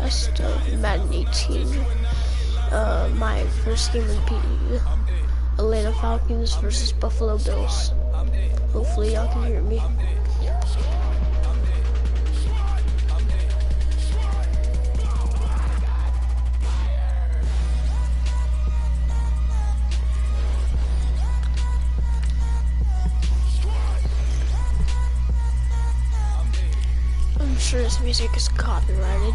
broadcast of Madden 18. My first game would be Atlanta Falcons versus Buffalo Bills. Hopefully y'all can hear me. I'm sure this music is copyrighted.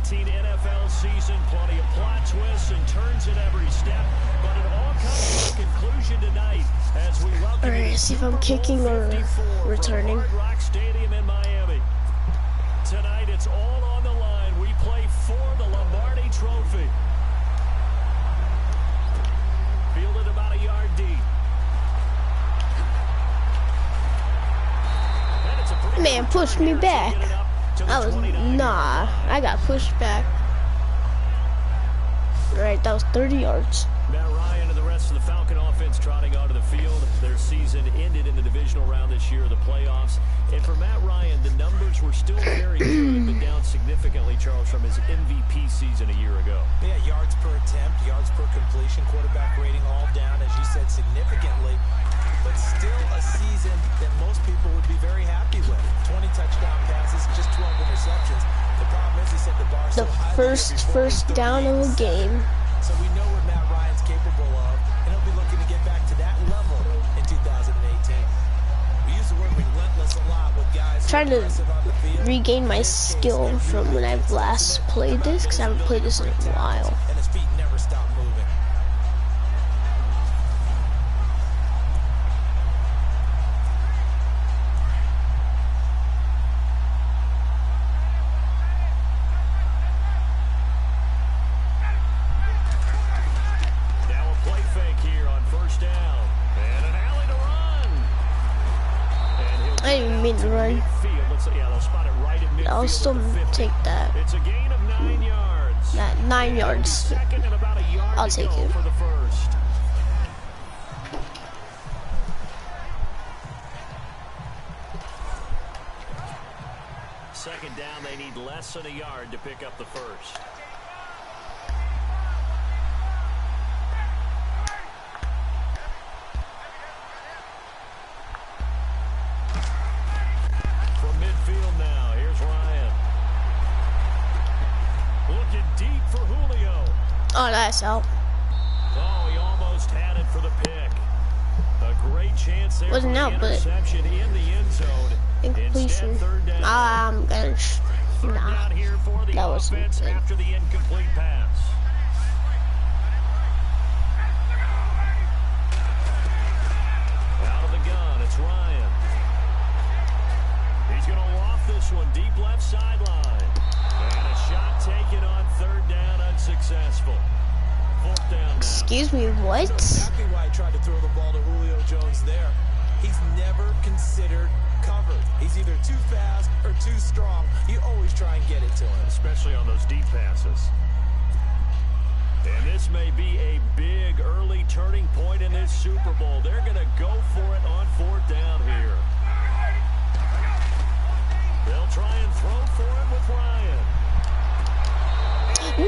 NFL season, plenty of plot twists and turns at every step, but it all comes to a conclusion tonight as we welcome Alright, see if I'm kicking or returning. Hard Rock Stadium in Miami. Tonight it's all on the line. We play for the Lombardi Trophy. Fielded about a yard deep. Man pushed me back. I got pushed back. Right, that was 30 yards. Matt Ryan and the rest of the Falcon offense trotting onto the field. Their season ended in the divisional round this year, the playoffs. And for Matt Ryan, the numbers were still very good, but down significantly, Charles, from his MVP season a year ago. Yeah, yards per attempt, yards per completion, quarterback rating all down, as you said, significantly. But still a season that most people would be very happy with. 20 touchdown passes, just 12 interceptions. The problem is, he said the bar the first down of the game. So we know what Matt Ryan's capable of, and he'll be looking to get back to that level in 2018. We use the word relentless a lot with guys Trying to regain my skill from when I've last played this, because I haven't played this in a while. And his feet never stop moving. I didn't even mean to run. I'll still take that. It's a gain of 9 yards. That 9 yards. I'll take it. Second down, they need less than a yard to pick up the first. Midfield now. Here's Ryan. Looking deep for Julio. Oh, nice help. Oh, he almost had it for the pick. A great chance there. Wasn't out, but interception in the end zone. incompletion. I'm gonna. Nah, that wasn't good. After the incomplete pass. Out of the gun, it's Ryan. He's going to loft this one deep left sideline. And a shot taken on third down, unsuccessful. Fourth down now. Excuse me, what? That's exactly why I tried to throw the ball to Julio Jones there. He's never considered covered. He's either too fast or too strong. You always try and get it to him. Especially on those deep passes. And this may be a big early turning point in this Super Bowl. They're going to go for it on fourth down here. They'll try and throw for it with Ryan.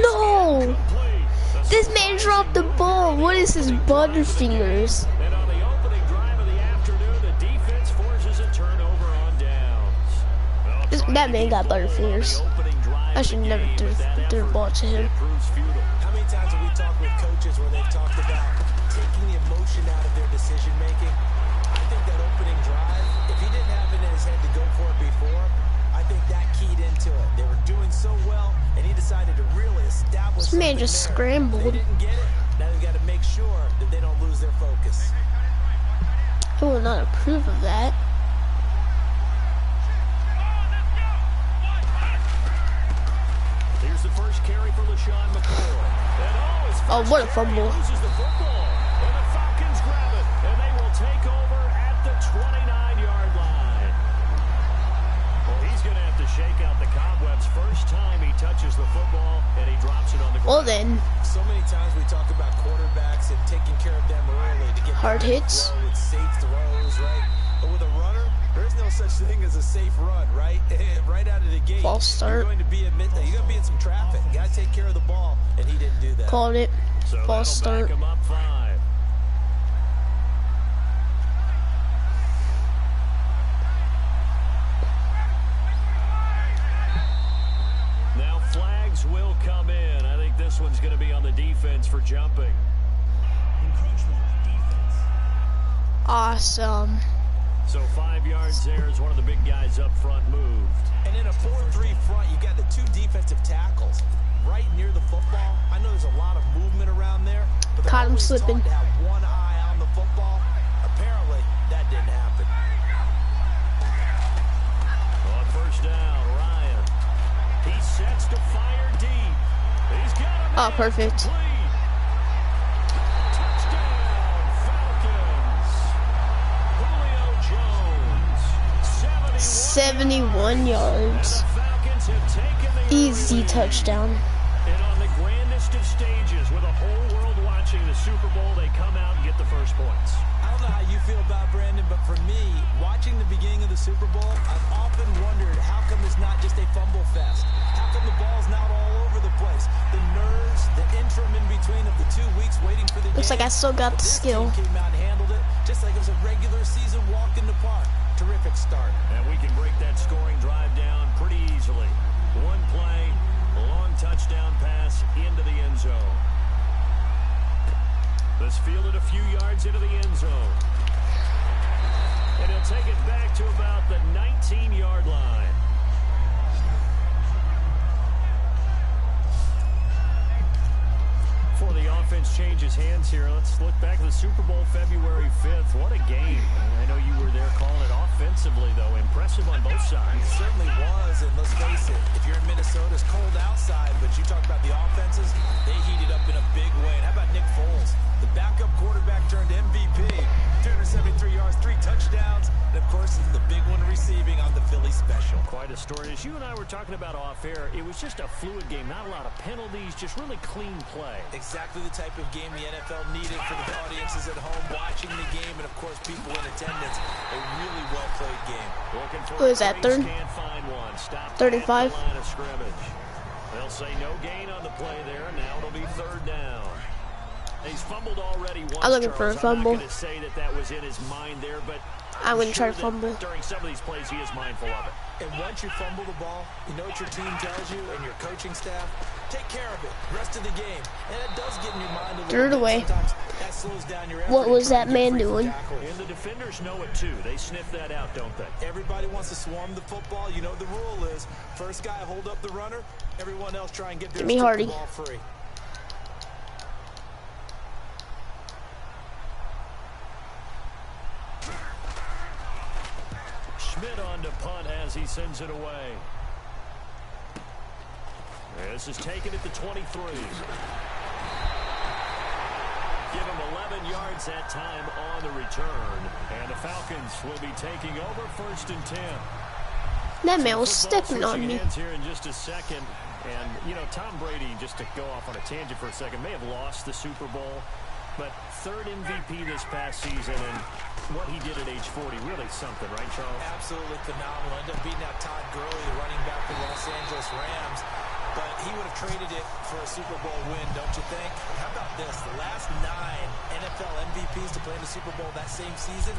No! This man dropped the ball. What is his butterfingers? And on the opening drive of the afternoon, the defense forces a turnover on downs. That man got butterfingers. I should never threw the ball to him. How many times have we talked with coaches where they've talked about taking the emotion out of their decision making? I think that opening drive, if he didn't have it in his head to go for it before, I think that keyed into it. They were doing so well, and he decided to really establish. This man just scrambled. They didn't get it. Now they've got to make sure that they don't lose their focus. I will not approve of that. Here's the first carry for LaShawn McCoy. Oh, what a fumble. Loses the football, and the Falcons grab it, and they will take over at the 29-yard line. Well, he's going to have to shake out the cobwebs first time he touches the football, and he drops it on the ground. Well then, So many times we talk about quarterbacks and taking care of them early to get hard them to hits. throw with safe throws, right? But with a runner, there's no such thing as a safe run, right? Right out of the gate. False start. You're going to be in some traffic. You got to take care of the ball, and he didn't do that. Called it. So False that'll start. back him up 5. Now flags will come in. I think this one's going to be on the defense for jumping. Awesome. So 5 yards there as one of the big guys up front moved. And in a 4-3 front, you got the 2 defensive tackles right near the football. I know there's a lot of movement around there, but they're Caught him always slipping. taught to have one eye on the football. Apparently, that didn't happen. On first down, Ryan. He sets to fire deep. He's got him. Oh, perfect. Complete. Touchdown, Falcons. Julio Jones. 71 yards. The Falcons have taken the Easy lead. touchdown. And on the grandest of stages, with the whole world watching the Super Bowl, they come out and get the first points. I don't know how you feel about Brandon, but for me, watching the beginning of the Super Bowl, I've often wondered how come it's not just a fumble fest? How come the ball's not all over the place? The nerves, the interim in between of the 2 weeks waiting for the Looks game. like I still got the This skill. team came out and handled it just like it was a regular season walk in the park. Terrific start. And we can break that scoring drive down pretty easily. One play, a long touchdown pass into the end zone. This fielded a few yards into the end zone. And he'll take it back to about the 19-yard line. Before the offense changes hands here, let's look back at the Super Bowl February 5th. What a game. I know you were there calling it offensively, though. Impressive on both sides. It certainly was, and let's face it, if you're in Minnesota, it's cold outside, but you talk about the offenses, they heated up in a big way. And how about Nick Foles? The backup quarterback turned MVP. 273 yards, 3 touchdowns, and of course, the big one receiving on the Philly special. Quite a story. As you and I were talking about off air, it was just a fluid game. Not a lot of penalties, just really clean play. Exactly the type of game the NFL needed for the audiences at home watching the game, and of course, people in attendance. A really well-played game. Looking for What is that, third? Can't find one. Stop 35? at the line of scrimmage. They'll say no gain on the play there. Now it'll be third down. He's fumbled already once. I'm looking for a Charles. fumble. I'm not going to say that was in his mind there, but I'm going to try to that fumble. During some of these plays, he is mindful of it. And once you fumble the ball, you know what your team tells you and your coaching staff? Take care of it. Rest of the game. And it does get in your mind a little Threw it bit. away. Sometimes that slows down your effort. What was trying that to get man free from doing? tackles. And the defenders know it, too. They sniff that out, don't they? Everybody wants to swarm the football. You know the rule is first guy hold up the runner. Everyone else try and get their Give me Hardy. ball free. Schmidt on to punt as he sends it away. This is taken at the 23. Give him 11 yards that time on the return. And the Falcons will be taking over 1st and 10. That man was Football stepping on switching me. hands here in just a second. And, you know, Tom Brady, just to go off on a tangent for a second, may have lost the Super Bowl. But 3rd MVP this past season, and what he did at age 40, really something, right, Charles? Absolutely phenomenal. Ended up beating out Todd Gurley, the running back for the Los Angeles Rams. But he would have traded it for a Super Bowl win, don't you think? How about this? The last 9 NFL MVPs to play in the Super Bowl that same season,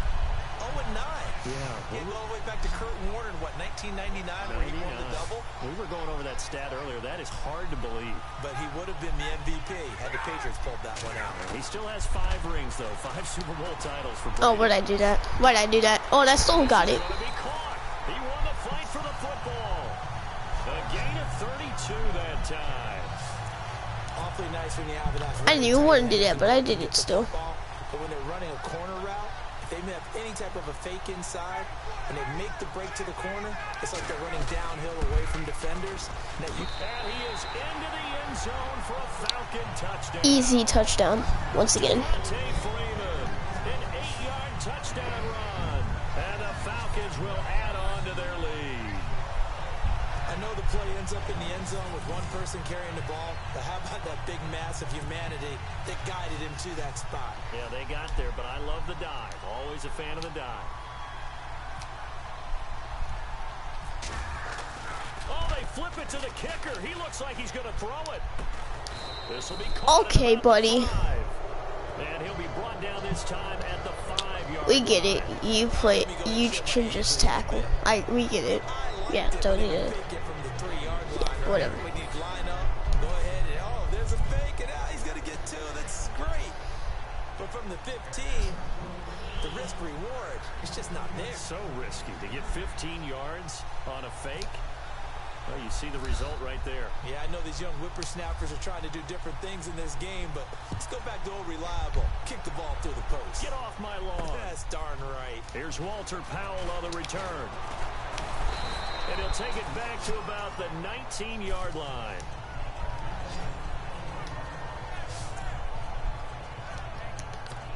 0-9. Yeah. Getting all the way back to Kurt Warner in, what, 1999 where he won the double? We were going over that stat earlier. That is hard to believe. But he would have been the MVP had the Patriots pulled that one out. He still has 5 rings, though. 5 Super Bowl titles for Brady. Oh, why'd I do that? Why'd I do that? Oh, that still got it. He won the fight for the football. A gain of 32 that time. Awfully nice when you have it. I didn't even want to do that, but I did it still. But when they're running a corner route, if they have any type of a fake inside and they make the break to the corner, it's like they're running downhill away from defenders. And he is into the end zone for a Falcon touchdown. Easy touchdown, once again. Freeman, an 8-yard touchdown run. And the Falcons will add on to their lead. I know the play ends up in the end zone with one person carrying the ball, but how about that big mass of humanity that guided him to that spot? Yeah, they got there, but I love the dive. Always a fan of the dive. Oh, they flip it to the kicker. He looks like he's going to throw it. This will be caught Okay, buddy. And he'll be brought down this time at the 5-yard We get it. line. You should just tackle. We get it. Yeah, totally get it. Whatever. When you line up, go ahead and, oh, there's a fake, and he's going to get 2. That's great. But from the 15, the risk reward is just not there. So risky to get 15 yards on a fake. Well, you see the result right there. Yeah, I know these young whippersnappers are trying to do different things in this game, but let's go back to old reliable. Kick the ball through the post. Get off my lawn. That's darn right. Here's Walter Powell on the return. And he'll take it back to about the 19-yard line.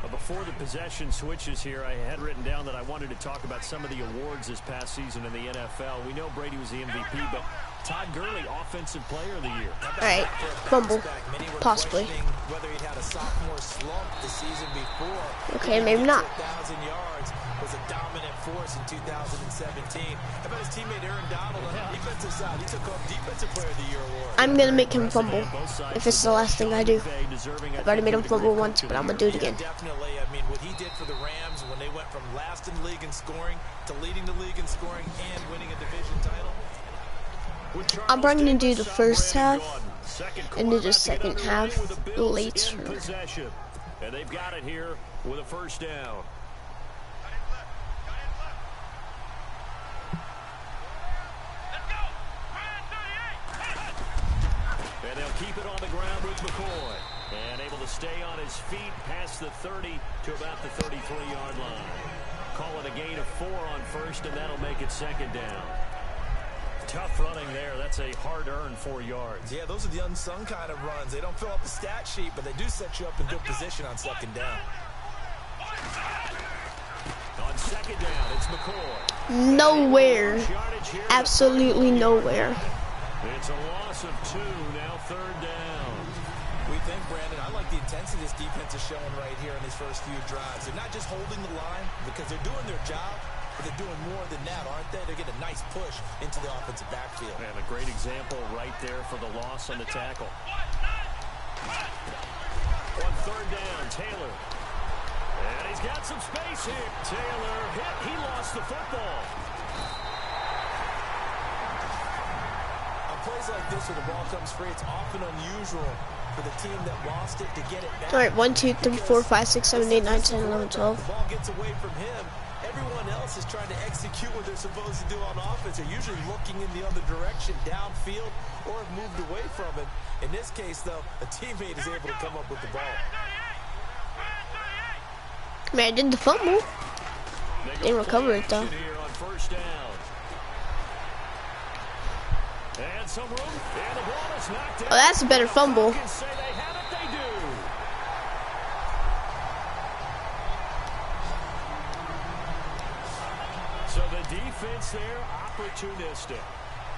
But before the possession switches here, I had written down that I wanted to talk about some of the awards this past season in the NFL. We know Brady was the MVP, but Todd Gurley, Offensive Player of the Year. All right, fumble, possibly. Whether he'd had a sophomore slump the season before. Okay, maybe not. 1,000 yards was a dominant force in 2017. How about his teammate Aaron Donald on the defensive side? He took home Defensive Player of the Year award. I'm gonna make him fumble if it's the last thing I do. I've already made him fumble once, but I'm gonna do it again. Definitely. I mean, what he did for the Rams when they went from last in the league in scoring to leading the league in scoring and winning a division title. I'm probably gonna do the first half and do the second half later. And they've got it here with a first down. And they'll keep it on the ground with McCoy. And able to stay on his feet past the 30 to about the 33-yard line. Call it a gain of 4 on first, and that'll make it second down. Tough running there. That's a hard-earned 4 yards. Yeah, those are the unsung kind of runs. They don't fill up the stat sheet, but they do set you up in good position on second down. On second down, it's McCoy. Nowhere. Absolutely nowhere. It's a loss of 2, now third down. We think, Brandon, I like the intensity this defense is showing right here in these first few drives. They're not just holding the line because they're doing their job, but they're doing more than that, aren't they? They're getting a nice push into the offensive backfield. And a great example right there for the loss on the tackle. On third down, Taylor. And he's got some space here. Taylor hit. He lost the football. On plays like this where the ball comes free, it's often unusual for the team that lost it to get it back. All right, 1, 2, 3, 4, 5, 6, 7, 8, 9, 10, 11, 12. The ball gets away from him. Everyone else is trying to execute what they're supposed to do on offense. They're usually looking in the other direction, downfield, or have moved away from it. In this case, though, a teammate is able to come up with the ball. Man, I did the fumble. Didn't recover it, though. And some room, and the ball is knocked out. Oh, that's a better fumble. Say they have it, they do. So the defense there, opportunistic.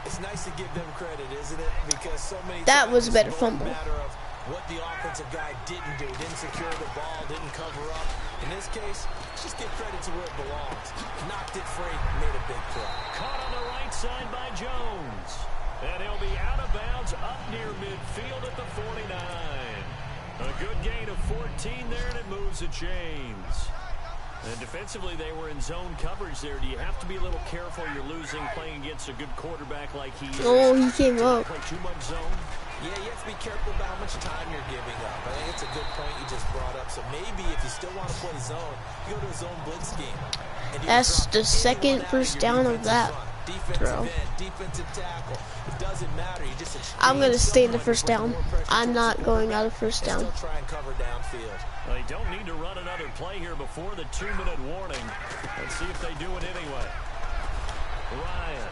It's nice to give them credit, isn't it? Because so many That times was a better it's fumble. a matter of what the offensive guy didn't do. Didn't secure the ball, didn't cover up. In this case, just give credit to where it belongs. Knocked it free, made a big play. Caught on the right side by Jones. And he'll be out of bounds up near midfield at the 49. A good gain of 14 there, and it moves the chains. And defensively, they were in zone coverage there. Do you have to be a little careful? You're losing playing against a good quarterback like he is. Oh, he came up. Play too much zone. Yeah, you have to be careful about how much time you're giving up. I think it's a good point you just brought up. So maybe if you still want to play zone, you go to a zone blitz scheme. That's the second first down of that throw. Defensive tackle. It doesn't matter. You just I'm going to stay in the first down. I'm not going out of first down. Still try and cover downfield. They don't need to run another play here before the 2-minute warning. Let's see if they do it anyway. Ryan.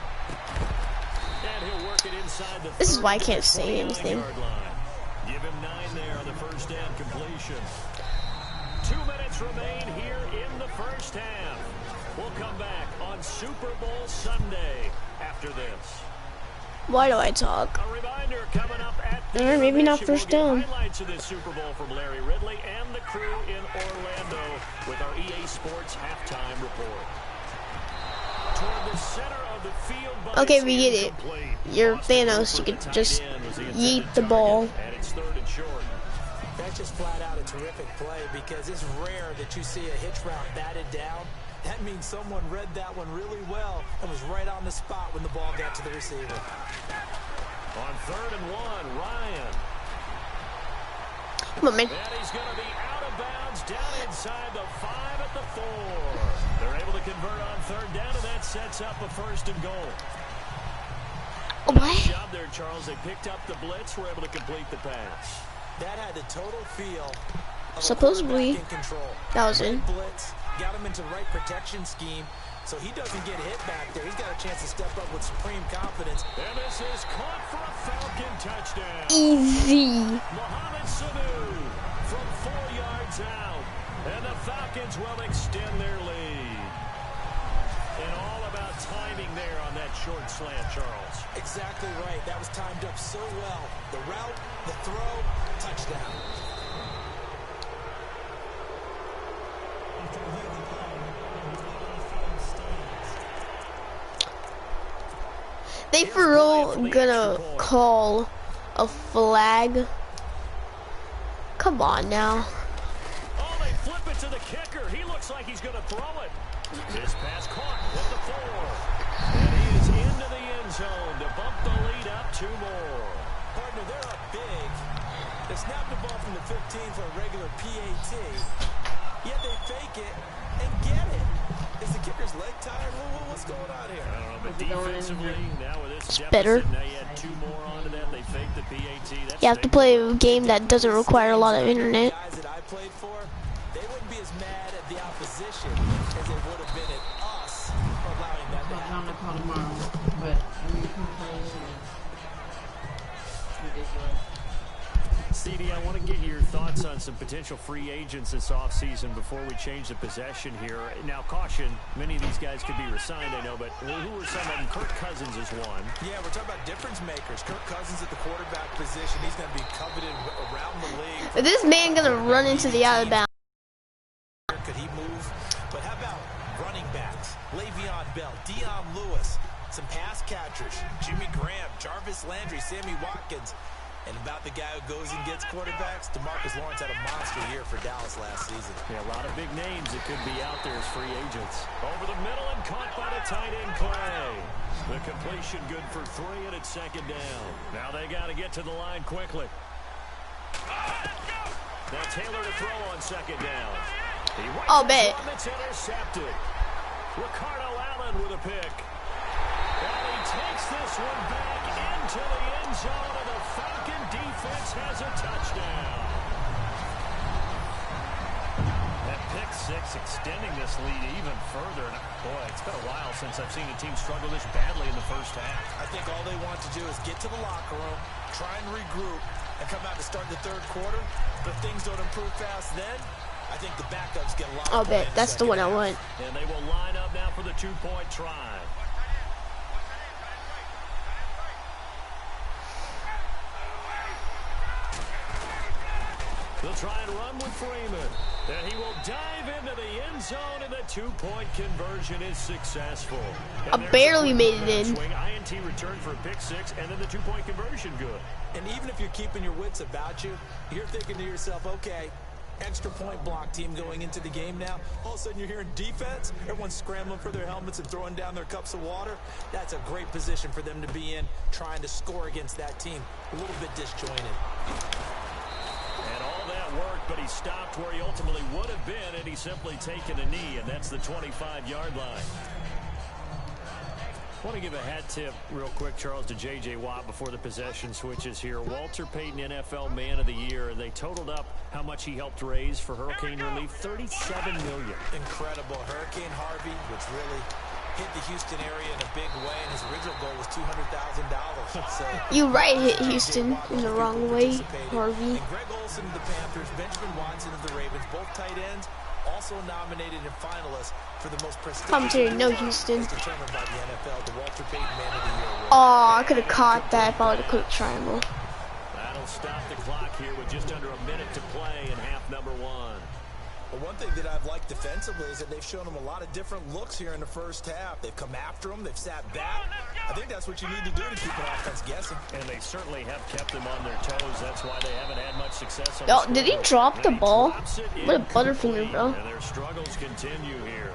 And he'll work it inside the This is why I can't say anything. Give him 9 there on the first down completion. 2 minutes remain here in the first half. We'll come back on Super Bowl Sunday after this. Why do I talk? A reminder coming up at Or maybe not first down. Highlights of this Super Bowl from Larry Ridley and the crew in Orlando with our EA Sports halftime report. Toward the center of the field, Okay, we get it. You're Thanos. You can just yeet the ball. And it's 3rd and short. That's just flat out a terrific play because it's rare that you see a hitch route batted down. That means someone read that one really well and was right on the spot when the ball got to the receiver. On 3rd and 1, Ryan. Come on, man. And he's going to be out of bounds down inside the 5 at the 4. They're able to convert on 3rd down, and that sets up a 1st and goal. Oh, Nice boy. job there, Charles. They picked up the blitz, were able to complete the pass. That had the total feel of Supposedly, a quarterback in control. that was in. Blitz, got him into the right protection scheme, so he doesn't get hit back there. He's got a chance to step up with supreme confidence. And this is caught for a Falcon touchdown. Easy. Mohamed Sanu from 4 yards out. And the Falcons will extend their lead. And all about timing there on that short slant, Charles. Exactly right. That was timed up so well. The route, the throw, touchdown. They for real gonna call a flag. Come on now. Oh, they flip it to the kicker. He looks like he's going to throw it. This pass caught at the 4. And he is into the end zone to bump the lead up 2 more. Partner, they're up big. They snapped the ball from the 15 for a regular PAT. Yet they fake it and get it. Is the kicker's leg tired? What's going on here? I don't know, but defensively, now with this deficit, better. now you add 2 more onto that. They fake the PAT. That's You have to play a game that doesn't require a lot of internet. Guys that I played for, they wouldn't be as mad at the opposition as they would have been at us for allowing that to happen. I'm gonna call tomorrow, but I'm gonna come play ridiculous. CD, I want to get your thoughts on some potential free agents this offseason before we change the possession here. Now, caution, many of these guys could be resigned, I know, but who are some of them? Kirk Cousins is one. Yeah, we're talking about difference makers. Kirk Cousins at the quarterback position. He's going to be coveted around the league. Is this man gonna run into the out of bounds? Could he move? But how about running backs? Le'Veon Bell, Dion Lewis, some pass catchers, Jimmy Graham, Jarvis Landry, Sammy Watkins. And about the guy who goes and gets quarterbacks, DeMarcus Lawrence had a monster year for Dallas last season. Yeah, a lot of big names that could be out there as free agents. Over the middle and caught by the tight end Clay. The completion good for 3, and it's 2nd down. Now they got to get to the line quickly. Now Taylor to throw on 2nd down. I'll bet. It's intercepted. Ricardo Allen with a pick. And he takes this one back into the end zone, and the Falcon defense has a touchdown. That pick 6 extending this lead even further. And boy, it's been a while since I've seen a team struggle this badly in the first half. I think all they want to do is get to the locker room, try and regroup, and come out to start the 3rd quarter. If things don't improve fast then, I think the backups get a lot I'll of bet. That's the one I want. And they will line up now for the 2-point try. They'll try and run with Freeman. And he will dive into the end zone, and the two-point conversion is successful. I barely made it in. Swing. INT returned for a pick six, and then the two-point conversion good. And even if you're keeping your wits about you, you're thinking to yourself, okay, extra point block team going into the game now. All of a sudden you're hearing defense. Everyone's scrambling for their helmets and throwing down their cups of water. That's a great position for them to be in, trying to score against that team. A little bit disjointed. And all that worked, but he stopped where he ultimately would have been, and he's simply taken a knee, and that's the 25-yard line. I want to give a hat tip real quick, Charles, to J.J. Watt before the possession switches here. Walter Payton, NFL Man of the Year, and they totaled up how much he helped raise for hurricane relief, $37 million. Incredible. Hurricane Harvey, which really hit the Houston area in a big way, and his original goal was $200,000. So You right hit Houston in the wrong way, Harvey. And Greg Olsen of the Panthers, Benjamin Watson of the Ravens, both tight ends, also nominated and finalists for the most prestigious Commentator, no Houston. as determined by the NFL, the Walter Payton Man of the Year award. Oh, I could have caught that if I would have clicked triangle. That'll stop the clock here with just under a minute to play in half number one. Well, one thing that I've liked defensively is that they've shown them a lot of different looks here in the first half. They've come after them. They've sat back. I think that's what you need to do to keep an offense guessing. And they certainly have kept them on their toes. That's why they haven't had much success on Oh, the did he scoreboard. drop the And he ball? drops it What a incomplete, butterfinger, bro. And their struggles continue here.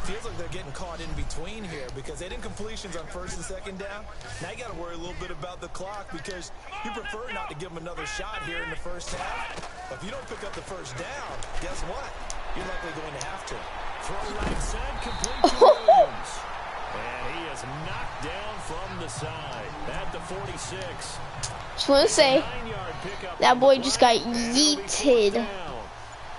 Feels like they're getting caught in between here because they didn't completions on first and second down. Now you got to worry a little bit about the clock because you prefer not to give them another shot here in the first half. But if you don't pick up the first down, guess what? You're likely going to have to. Throw right side, complete to Williams. And he is knocked down from the side at the 46. Just want to say, 9-yard pickup that on boy the just play, got and that'll be fourth yeeted. down.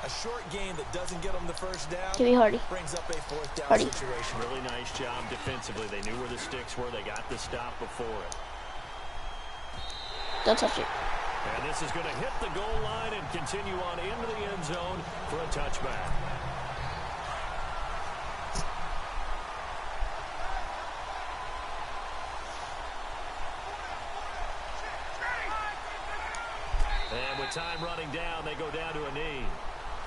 A short game that doesn't get them the first down Give me Hardy. brings up a fourth down Hardy. situation. Really nice job defensively. They knew where the sticks were. They got the stop before it. Don't touch it. And this is going to hit the goal line and continue on into the end zone for a touchback. And with time running down, they go down to a knee.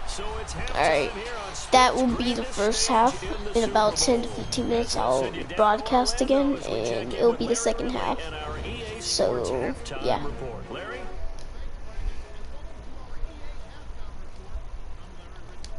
So it's halftime Alright, here on Sports that will be the Greatest first Stage half. in the In Super about 10 to Bowl. 15 minutes, We'll I'll send you down broadcast to Orlando again, as we check and in it'll with be the Larry second half. and our EA Sports So, halftime yeah. report. Larry?